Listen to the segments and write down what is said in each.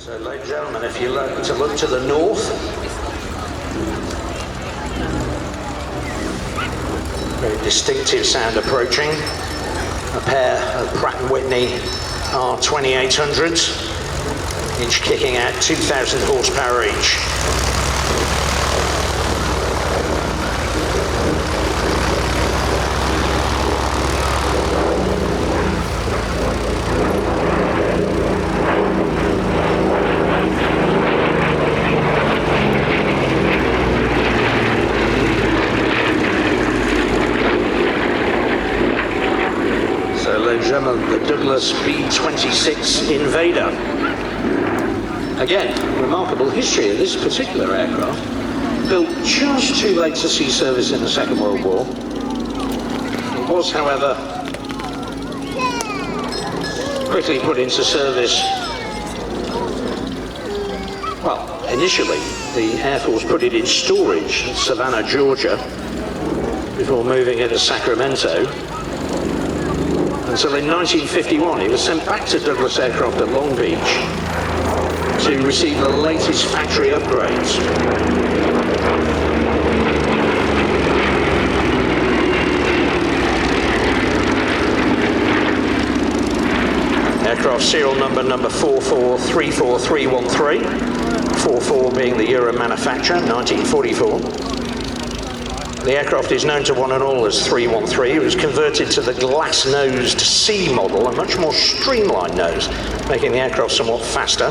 So, ladies and gentlemen, if you look to the north, very distinctive sound approaching. A pair of Pratt & Whitney R2800s, each kicking out 2,000 horsepower each. The Douglas B-26 Invader. Again, remarkable history of this particular aircraft. Built just too late to see service in the Second World War. It was, however, quickly put into service. Well, initially, the Air Force put it in storage in Savannah, Georgia, before moving it to Sacramento. Until in 1951, it was sent back to Douglas Aircraft at Long Beach to receive the latest factory upgrades. Aircraft serial number 4434313, 44 being the year of manufacture, 1944. The aircraft is known to one and all as 313. It was converted to the glass-nosed C model, a much more streamlined nose, making the aircraft somewhat faster.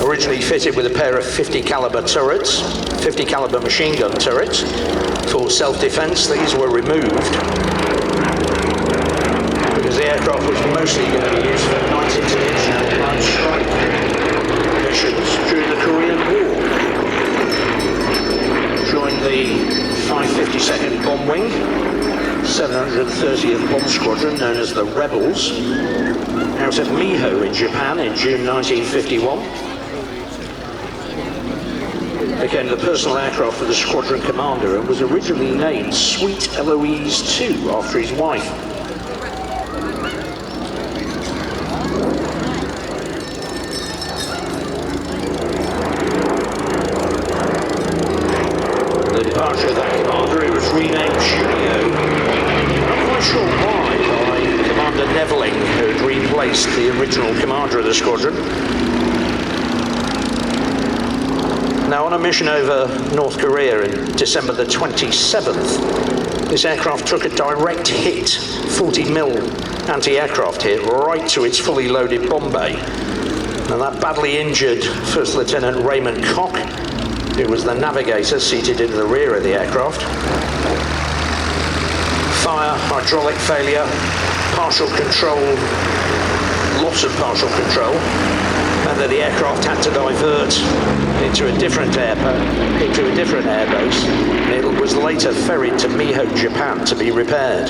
Originally fitted with a pair of 50 caliber turrets, 50 caliber machine gun turrets for self-defense. These were removed because the aircraft was mostly going to be used for night interdiction and night strike missions during the Korean War. Joined the 552nd Bomb Wing, 730th Bomb Squadron, known as the Rebels, out of Miho in Japan in June 1951. Became the personal aircraft for the squadron commander and was originally named Sweet Eloise II after his wife. Departure of that commander, it was renamed Julio. I'm not quite sure why, by Commander Neveling, who had replaced the original commander of the squadron. Now, on a mission over North Korea in December the 27th, this aircraft took a direct hit, 40mm anti-aircraft hit, right to its fully loaded bomb bay. And that badly injured First Lieutenant Raymond Koch, who was the navigator seated in the rear of the aircraft. Fire, hydraulic failure, partial control, loss of partial control, and that the aircraft had to divert into a different airbase. It was later ferried to Miho, Japan to be repaired.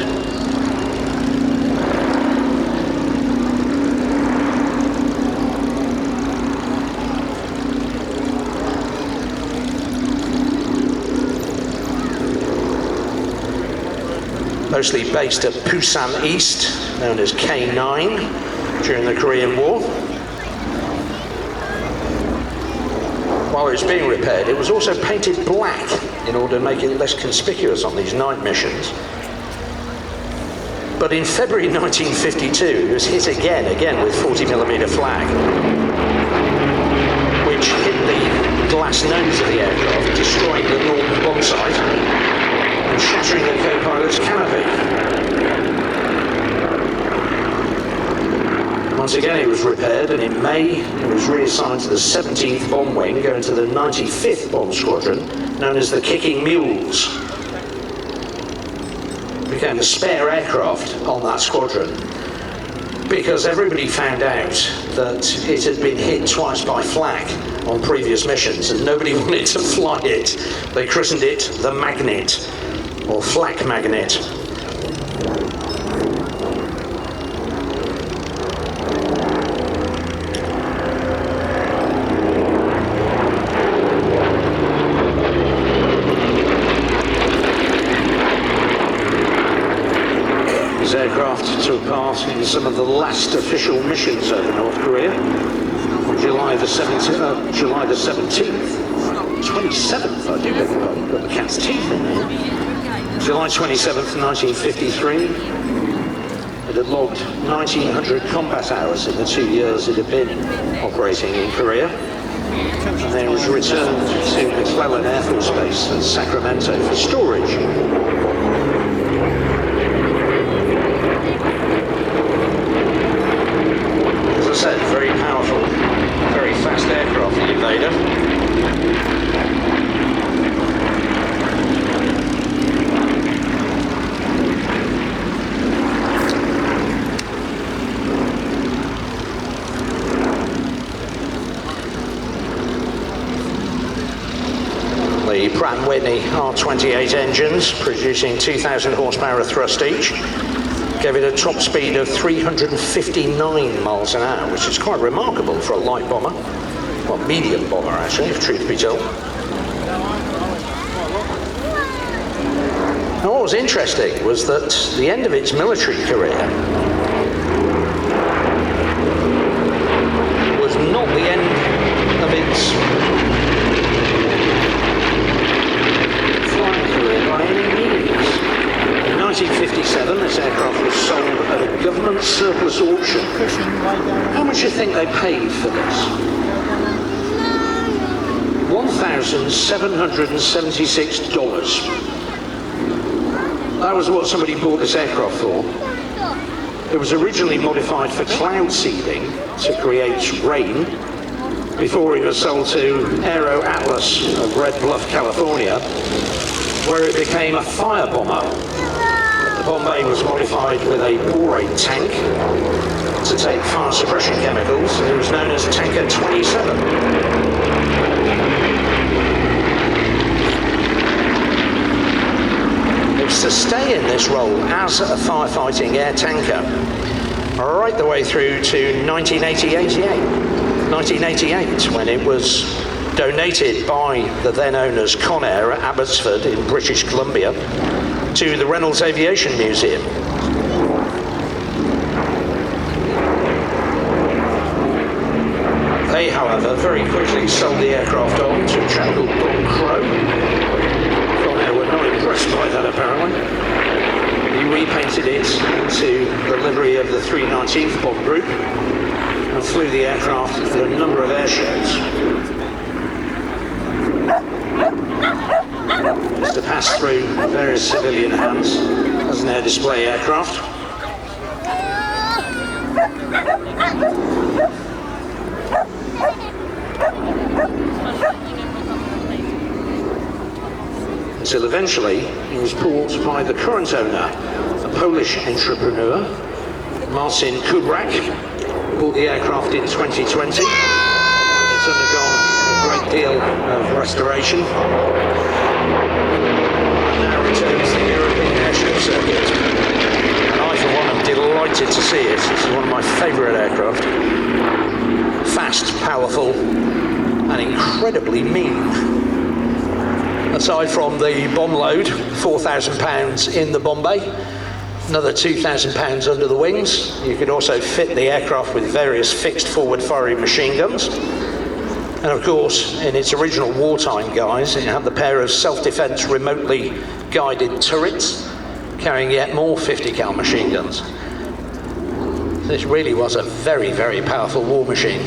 Mostly based at Pusan East, known as K9, during the Korean War. While it was being repaired, it was also painted black in order to make it less conspicuous on these night missions. But in February 1952, it was hit again with 40mm flak, which hit the glass nose of the aircraft, destroying the northern bomb sight and shattering the co-pilot's canopy. Once again it was repaired, and in May it was reassigned to the 17th Bomb Wing, going to the 95th Bomb Squadron, known as the Kicking Mules. It became the spare aircraft on that squadron, because everybody found out that it had been hit twice by flak on previous missions, and nobody wanted to fly it. They christened it the Magnet, or Flak Magnet. This aircraft took part in some of the last first official missions over North Korea on July the 17th, 27th, I do beg your pardon, got the cat's teeth in there. July 27th, 1953. It had logged 1,900 combat hours in the 2 years it had been operating in Korea. And then it was returned to McClellan Air Force Base in Sacramento for storage. As I said, very powerful, very fast aircraft, the Invader. The Pratt & Whitney R28 engines, producing 2,000 horsepower of thrust each, gave it a top speed of 359 miles an hour, which is quite remarkable for a light bomber. Well, medium bomber actually, if truth be told. Now, what was interesting was that the end of its military career was not the end of its by any means. In 1957, this aircraft was sold at a government surplus auction. How much do you think they paid for this? $1,776. That was what somebody bought this aircraft for. It was originally modified for cloud seeding to create rain before it was sold to Aero Atlas of Red Bluff, California, where it became a fire bomber. The bomb bay was modified with a borate tank to take fire suppression chemicals, and it was known as Tanker 27. It was to stay in this role as a firefighting air tanker right the way through to 1988, when it was donated by the then owners Conair at Abbotsford in British Columbia to the Reynolds Aviation Museum. They, however, very quickly sold the aircraft on to a chap called Don Crow. Conair were not impressed by that, apparently. He repainted it into the livery of the 319th Bomb Group and flew the aircraft at a number of air shows. To pass through various civilian hands as an air display aircraft. Until eventually he was bought by the current owner, a Polish entrepreneur, Marcin Kubrak. Bought the aircraft in 2020. It's undergone a great deal of restoration. Now returns the European airshow circuit. And I, for one, am delighted to see it. This is one of my favourite aircraft. Fast, powerful, and incredibly mean. Aside from the bomb load, 4,000 pounds in the bomb bay, another 2,000 pounds under the wings. You could also fit the aircraft with various fixed forward firing machine guns. And of course, in its original wartime guise, it had the pair of self-defense remotely guided turrets carrying yet more 50 cal machine guns. This really was a very, very powerful war machine.